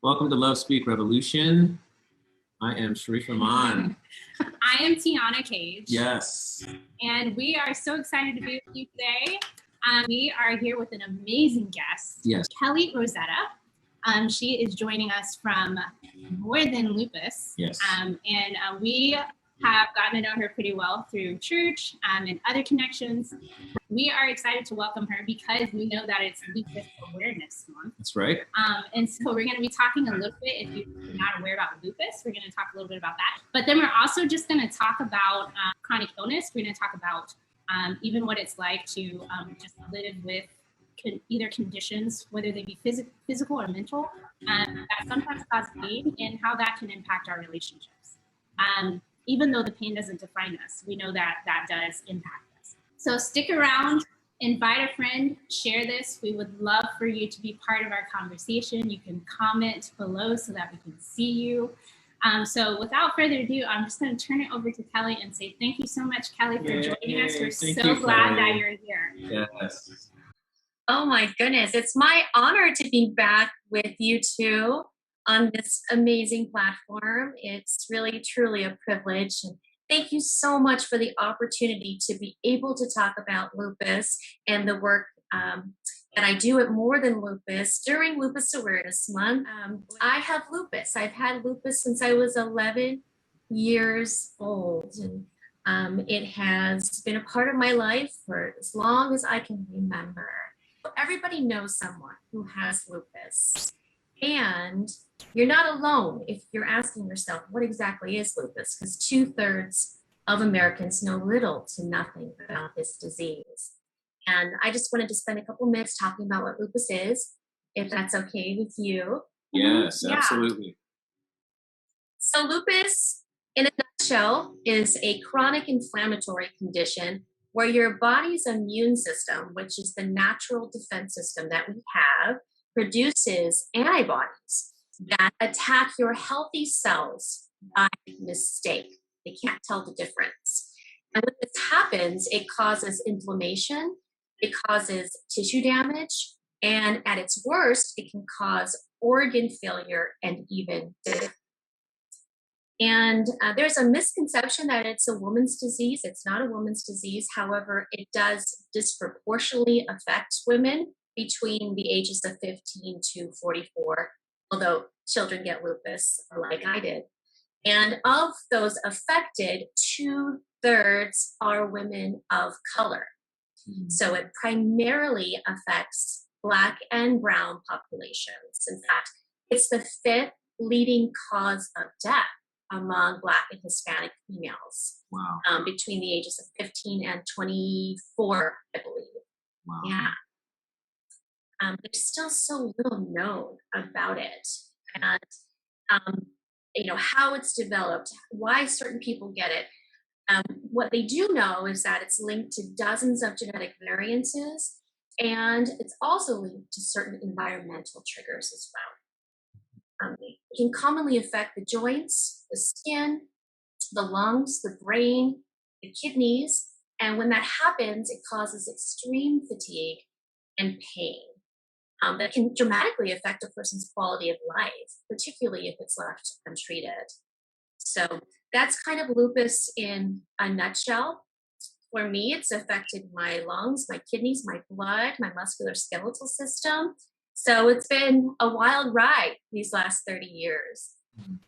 Welcome to Love Speak Revolution. I am Sharif Iman. I am Tiana Cage. Yes. And we are so excited to be with you today. We are here with an amazing guest, Yes. Kelli Roseta. She is joining us from More Than Lupus. Yes. We have gotten to know her pretty well through church and other connections. We are excited to welcome her because we know that it's Lupus Awareness Month. That's right. And so we're going to be talking a little bit, if you're not aware about lupus, we're going to talk a little bit about that. But then we're also just going to talk about chronic illness. We're going to talk about even what it's like to just live with either conditions, whether they be physical or mental, that sometimes cause pain, and how that can impact our relationships. Even though the pain doesn't define us, we know that that does impact us. So stick around, invite a friend, share this. We would love for you to be part of our conversation. You can comment below so that we can see you. So without further ado, I'm just going to turn it over to Kelli and say thank you so much, Kelli, for joining us. We're so glad that you're here. Yes. Oh my goodness, it's my honor to be back with you two on this amazing platform. It's really, truly a privilege. And thank you so much for the opportunity to be able to talk about lupus and the work that I do at More Than Lupus during Lupus Awareness Month. I have lupus. I've had lupus since I was 11 years old. And it has been a part of my life for as long as I can remember. Everybody knows someone who has lupus. And you're not alone if you're asking yourself, what exactly is lupus? Because 2/3 of Americans know little to nothing about this disease. And I just wanted to spend a couple minutes talking about what lupus is, if that's okay with you. Yes, Yeah. absolutely. So lupus, in a nutshell, is a chronic inflammatory condition where your body's immune system, which is the natural defense system that we have, produces antibodies that attack your healthy cells by mistake. They can't tell the difference. And when this happens, it causes inflammation, it causes tissue damage, and at its worst, it can cause organ failure and even death. And there's a misconception that it's a woman's disease. It's not a woman's disease. However, it does disproportionately affect women between the ages of 15 to 44, although children get lupus like I did. And of those affected, 2/3 are women of color. Mm-hmm. So it primarily affects Black and brown populations. In fact, it's the 5th leading cause of death among Black and Hispanic females. Wow. Between the ages of 15 and 24, I believe. Wow. Yeah. There's still so little known about it, and how it's developed, why certain people get it. What they do know is that it's linked to dozens of genetic variances, and it's also linked to certain environmental triggers as well. It can commonly affect the joints, the skin, the lungs, the brain, the kidneys, and when that happens, it causes extreme fatigue and pain that can dramatically affect a person's quality of life, particularly if it's left untreated. So that's kind of lupus in a nutshell. For me, it's affected my lungs, my kidneys, my blood, my musculoskeletal system. So it's been a wild ride these last 30 years.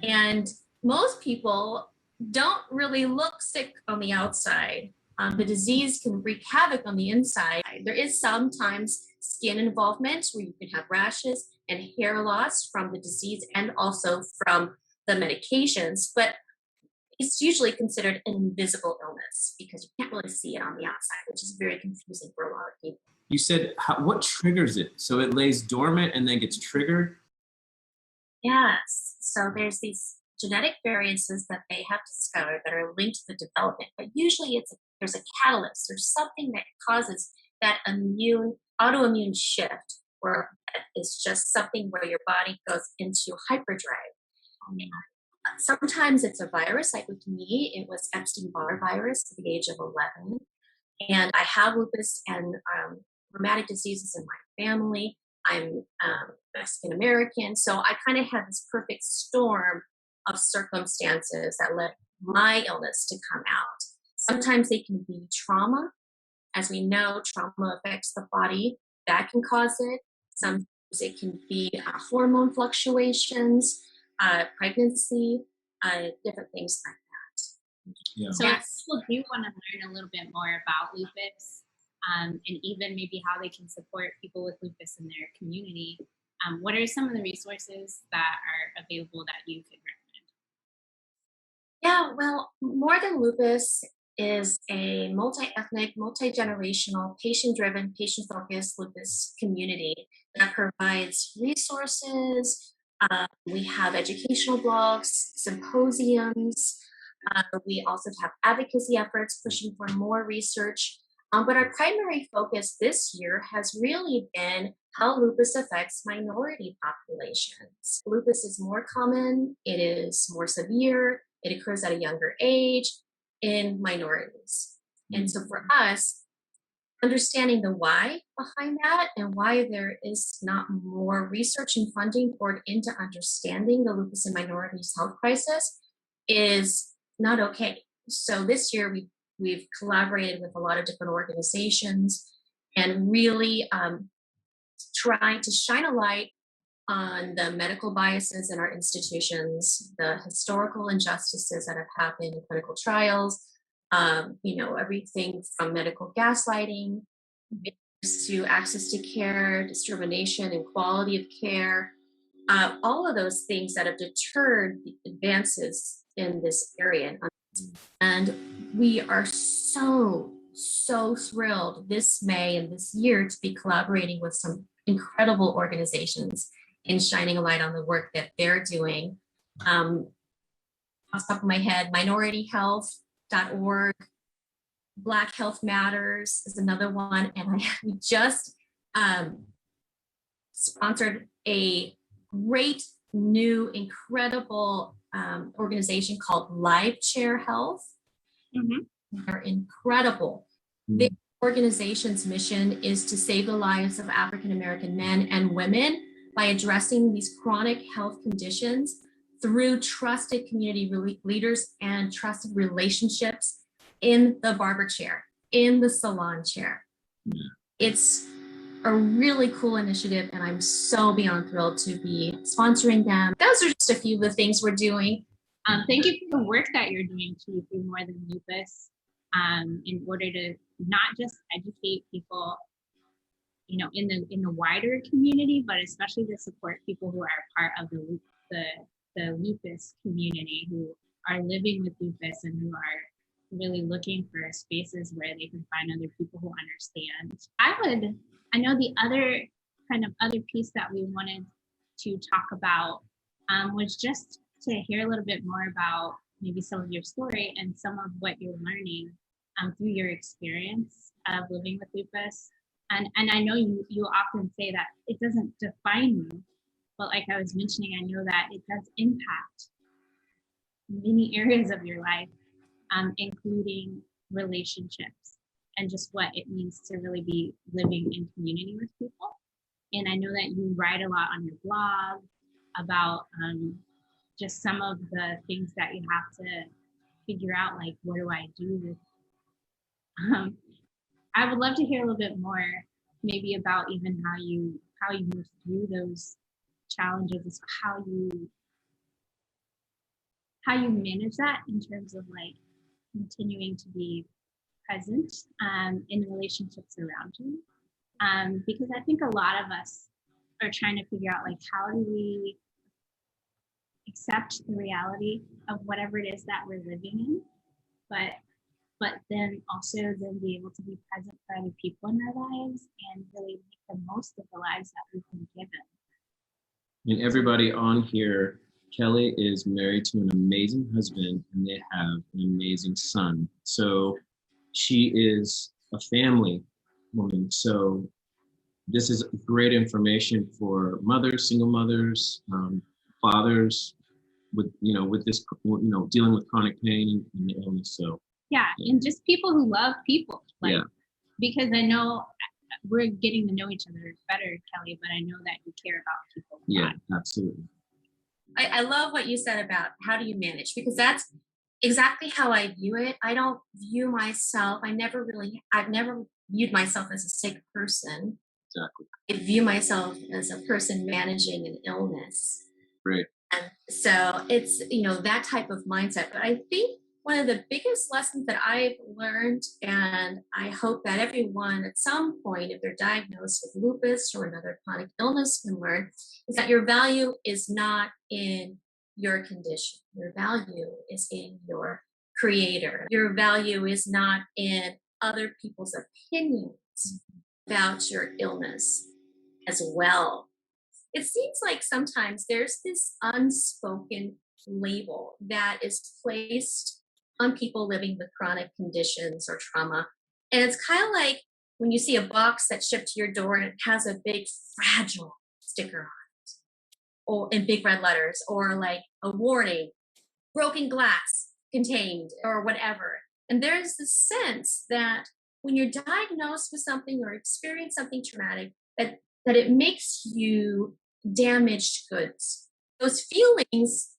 And most people don't really look sick on the outside. The disease can wreak havoc on the inside. There is sometimes skin involvement where you can have rashes and hair loss from the disease and also from the medications, but it's usually considered an invisible illness because you can't really see it on the outside, which is very confusing for a lot of people. You said, what triggers it? So it lays dormant and then gets triggered? Yes. So there's these genetic variances that they have discovered that are linked to the development, but usually there's a catalyst. There's something that causes that autoimmune shift, where it's just something where your body goes into hyperdrive. Sometimes it's a virus, like with me, it was Epstein-Barr virus at the age of 11. And I have lupus and rheumatic diseases in my family. I'm Mexican American. So I kind of had this perfect storm of circumstances that led my illness to come out. Sometimes they can be trauma. As we know, trauma affects the body. That can cause it. Sometimes it can be hormone fluctuations, pregnancy, different things like that. Yeah. So if people do want to learn a little bit more about lupus, and even maybe how they can support people with lupus in their community, what are some of the resources that are available that you could recommend? Yeah, well, More Than Lupus is a multi-ethnic, multi-generational, patient-driven, patient-focused lupus community that provides resources. We have educational blogs, symposiums. We also have advocacy efforts pushing for more research. But our primary focus this year has really been how lupus affects minority populations. Lupus is more common, it is more severe, it occurs at a younger age in minorities. And so for us, understanding the why behind that and why there is not more research and funding poured into understanding the lupus in minorities health crisis is not okay. So this year we've collaborated with a lot of different organizations and really trying to shine a light on the medical biases in our institutions, the historical injustices that have happened in clinical trials, everything from medical gaslighting to access to care, discrimination and quality of care, all of those things that have deterred the advances in this area. And we are so thrilled this May and this year to be collaborating with some incredible organizations in shining a light on the work that they're doing. Off the top of my head, minorityhealth.org, Black Health Matters is another one. And we just sponsored a great new, incredible organization called Live Chair Health. They're incredible. The organization's mission is to save the lives of African American men and women by addressing these chronic health conditions through trusted community leaders and trusted relationships in the barber chair, in the salon chair. It's a really cool initiative, and I'm so beyond thrilled to be sponsoring them. Those are just a few of the things we're doing. Thank you for the work that you're doing too through More Than Lupus, in order to not just educate people, in the wider community, but especially to support people who are part of the lupus community, who are living with lupus and who are really looking for spaces where they can find other people who understand. I know the other piece that we wanted to talk about was just to hear a little bit more about maybe some of your story and some of what you're learning through your experience of living with lupus. And I know you often say that it doesn't define you, but like I was mentioning, I know that it does impact many areas of your life, including relationships and just what it means to really be living in community with people. And I know that you write a lot on your blog about just some of the things that you have to figure out, like, what do I do with I would love to hear a little bit more maybe about even how you move through those challenges, how you manage that in terms of like continuing to be present in the relationships around you. Because I think a lot of us are trying to figure out, like, how do we accept the reality of whatever it is that we're living in, but then also then be able to be present for other people in their lives and really make the most of the lives that we've been given. And everybody on here, Kelli is married to an amazing husband and they have an amazing son. So she is a family woman. So this is great information for mothers, single mothers, fathers with this, dealing with chronic pain and the illness. So yeah, and just people who love people. Because I know we're getting to know each other better, Kelli, but I know that you care about people. Yeah, absolutely. I love what you said about how do you manage, because that's exactly how I view it. I don't view myself, I've never viewed myself as a sick person. Exactly. I view myself as a person managing an illness. Right. And so it's, that type of mindset. But I think one of the biggest lessons that I've learned, and I hope that everyone at some point, if they're diagnosed with lupus or another chronic illness, can learn, is that your value is not in your condition. Your value is in your creator. Your value is not in other people's opinions about your illness as well. It seems like sometimes there's this unspoken label that is placed on people living with chronic conditions or trauma. And it's kind of like when you see a box that's shipped to your door and it has a big fragile sticker on it, or in big red letters, or like a warning, broken glass contained, or whatever. And there's this sense that when you're diagnosed with something or experience something traumatic, that it makes you damaged goods. Those feelings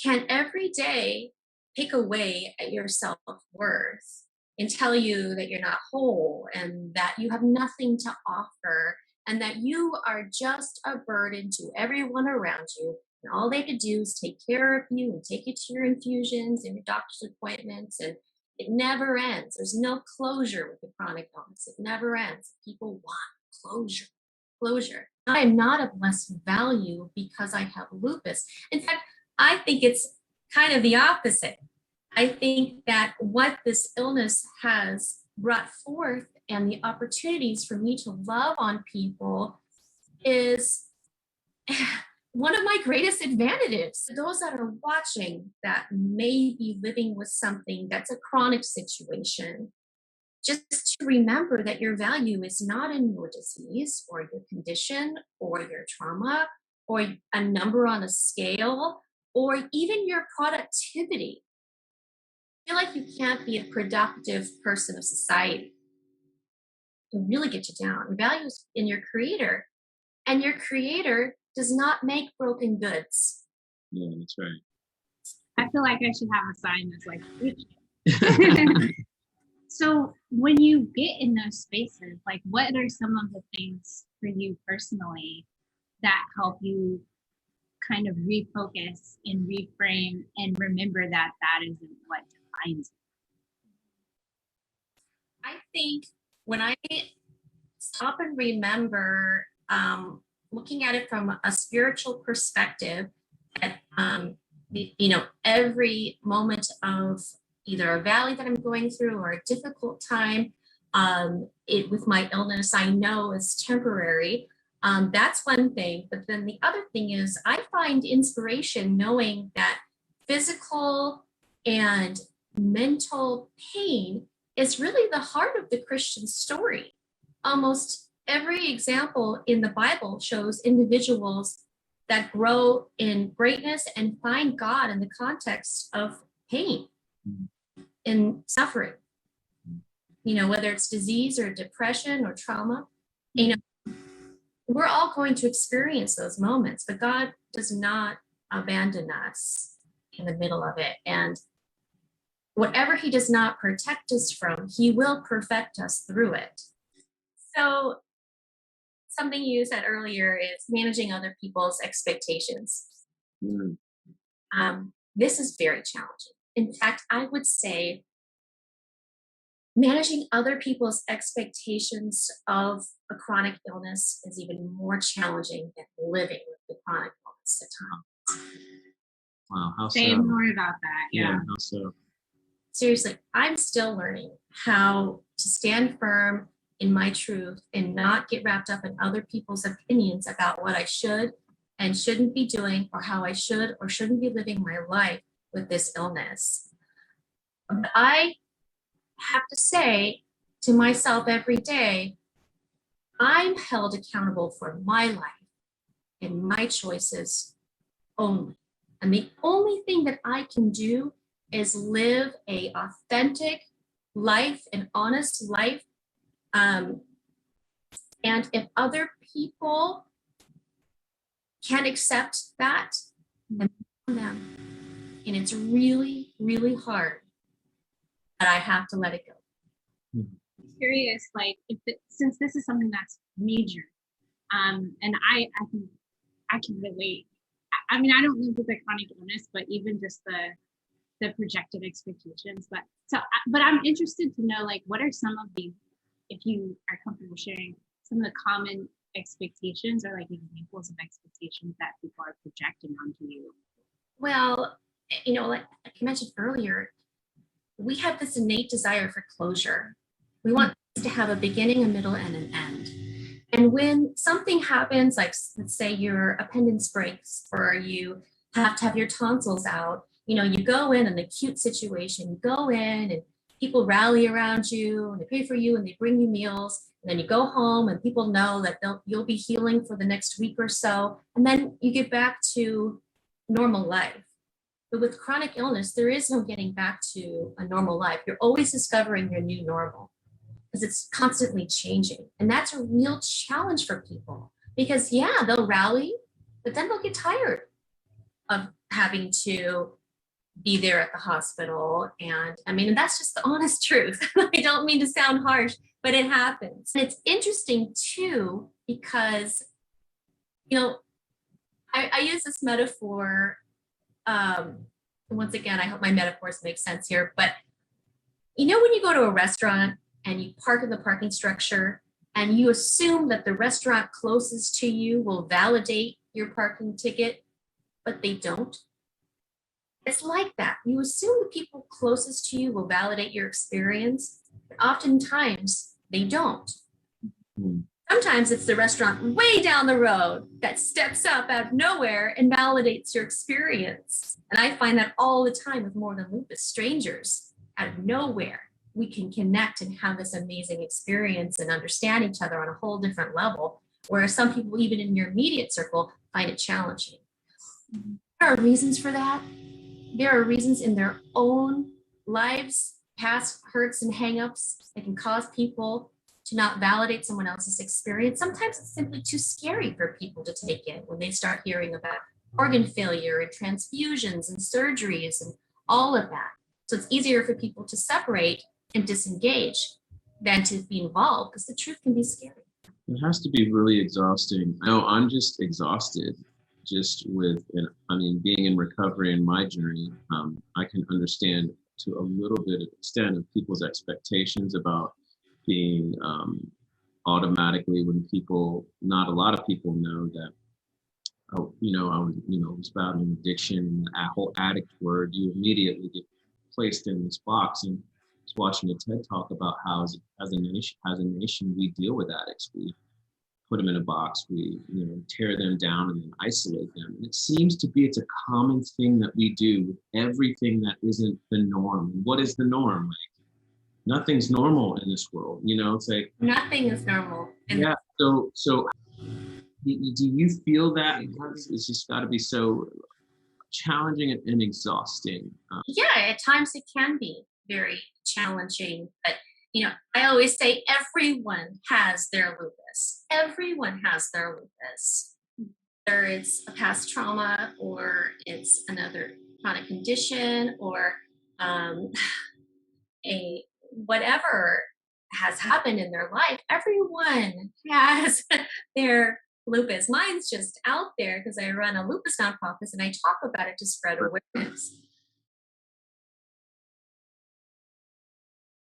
can every day pick away at your self-worth and tell you that you're not whole and that you have nothing to offer and that you are just a burden to everyone around you. And all they could do is take care of you and take you to your infusions and your doctor's appointments, and it never ends. There's no closure with the chronic illness. It never ends. People want closure. I am not of less value because I have lupus. In fact, I think it's kind of the opposite. I think that what this illness has brought forth and the opportunities for me to love on people is one of my greatest advantages. Those that are watching that may be living with something that's a chronic situation, just to remember that your value is not in your disease or your condition or your trauma or a number on a scale or even your productivity. I feel like you can't be a productive person of society. It can really get you down. Your value is in your creator, and your creator does not make broken goods. Yeah, that's right. I feel like I should have a sign that's like, so when you get in those spaces, like what are some of the things for you personally that help you kind of refocus and reframe and remember that that isn't what defines you? I think when I stop and remember, looking at it from a spiritual perspective, that every moment of either a valley that I'm going through or a difficult time, with my illness, I know is temporary. That's one thing. But then the other thing is I find inspiration knowing that physical and mental pain is really the heart of the Christian story. Almost every example in the Bible shows individuals that grow in greatness and find God in the context of pain and suffering. Whether it's disease or depression or trauma, we're all going to experience those moments, but God does not abandon us in the middle of it. And whatever he does not protect us from, he will perfect us through it. So something you said earlier is managing other people's expectations. This is very challenging. In fact, I would say managing other people's expectations of a chronic illness is even more challenging than living with the chronic illness at times. Wow, how Say so? more about that. Yeah. How so? Seriously, I'm still learning how to stand firm in my truth and not get wrapped up in other people's opinions about what I should and shouldn't be doing, or how I should or shouldn't be living my life with this illness. But I have to say to myself every day, I'm held accountable for my life and my choices only. And the only thing that I can do is live a authentic life, an honest life, And if other people can't accept that, then them. And it's really, really hard, but I have to let it go. I'm curious, like, since this is something that's major, and I can relate. I mean, I don't live with a chronic illness, but even just the projected expectations. But I'm interested to know, like, what are some of the, if you are comfortable sharing, some of the common expectations or like examples of expectations that people are projecting onto you? Well, like I mentioned earlier, we have this innate desire for closure. We want to have a beginning, a middle, and an end. And when something happens, like let's say your appendix breaks or you have to have your tonsils out, you go in an acute situation, you go in and people rally around you and they pray for you and they bring you meals. And then you go home and people know that you'll be healing for the next week or so. And then you get back to normal life. But with chronic illness, there is no getting back to a normal life. You're always discovering your new normal because it's constantly changing. And that's a real challenge for people because, yeah, they'll rally, but then they'll get tired of having to be there at the hospital. And I mean, that's just the honest truth. I don't mean to sound harsh, but it happens. And it's interesting too, because, I use this metaphor. Once again, I hope my metaphors make sense here, but when you go to a restaurant and you park in the parking structure and you assume that the restaurant closest to you will validate your parking ticket, but they don't. It's like that. You assume the people closest to you will validate your experience, but oftentimes they don't. Sometimes it's the restaurant way down the road that steps up out of nowhere and validates your experience. And I find that all the time with More Than Lupus. Strangers out of nowhere, we can connect and have this amazing experience and understand each other on a whole different level, whereas some people, even in your immediate circle, find it challenging. There are reasons for that. There are reasons in their own lives, past hurts and hangups that can cause people to not validate someone else's experience. Sometimes it's simply too scary for people to take in when they start hearing about organ failure and transfusions and surgeries and all of that. So it's easier for people to separate and disengage than to be involved because the truth can be scary. It has to be really exhausting. I know I'm just exhausted just with, being in recovery in my journey. I can understand to a little bit of extent of people's expectations about being automatically when not a lot of people know that, I was battling addiction and that whole addict word, you immediately get placed in this box. And I was watching a TED talk about how as a nation, we deal with addicts. We put them in a box, we tear them down and then isolate them. And it seems to be it's a common thing that we do with everything that isn't the norm. What is the norm? Like, nothing's normal in this world, it's like nothing is normal. Yeah. So do you feel that it's just got to be so challenging and exhausting? Yeah, at times it can be very challenging, but I always say everyone has their lupus. Everyone has their lupus. Whether it's a past trauma or it's another chronic condition or a whatever has happened in their life, everyone has their lupus. Mine's just out there because I run a lupus nonprofit and I talk about it to spread awareness.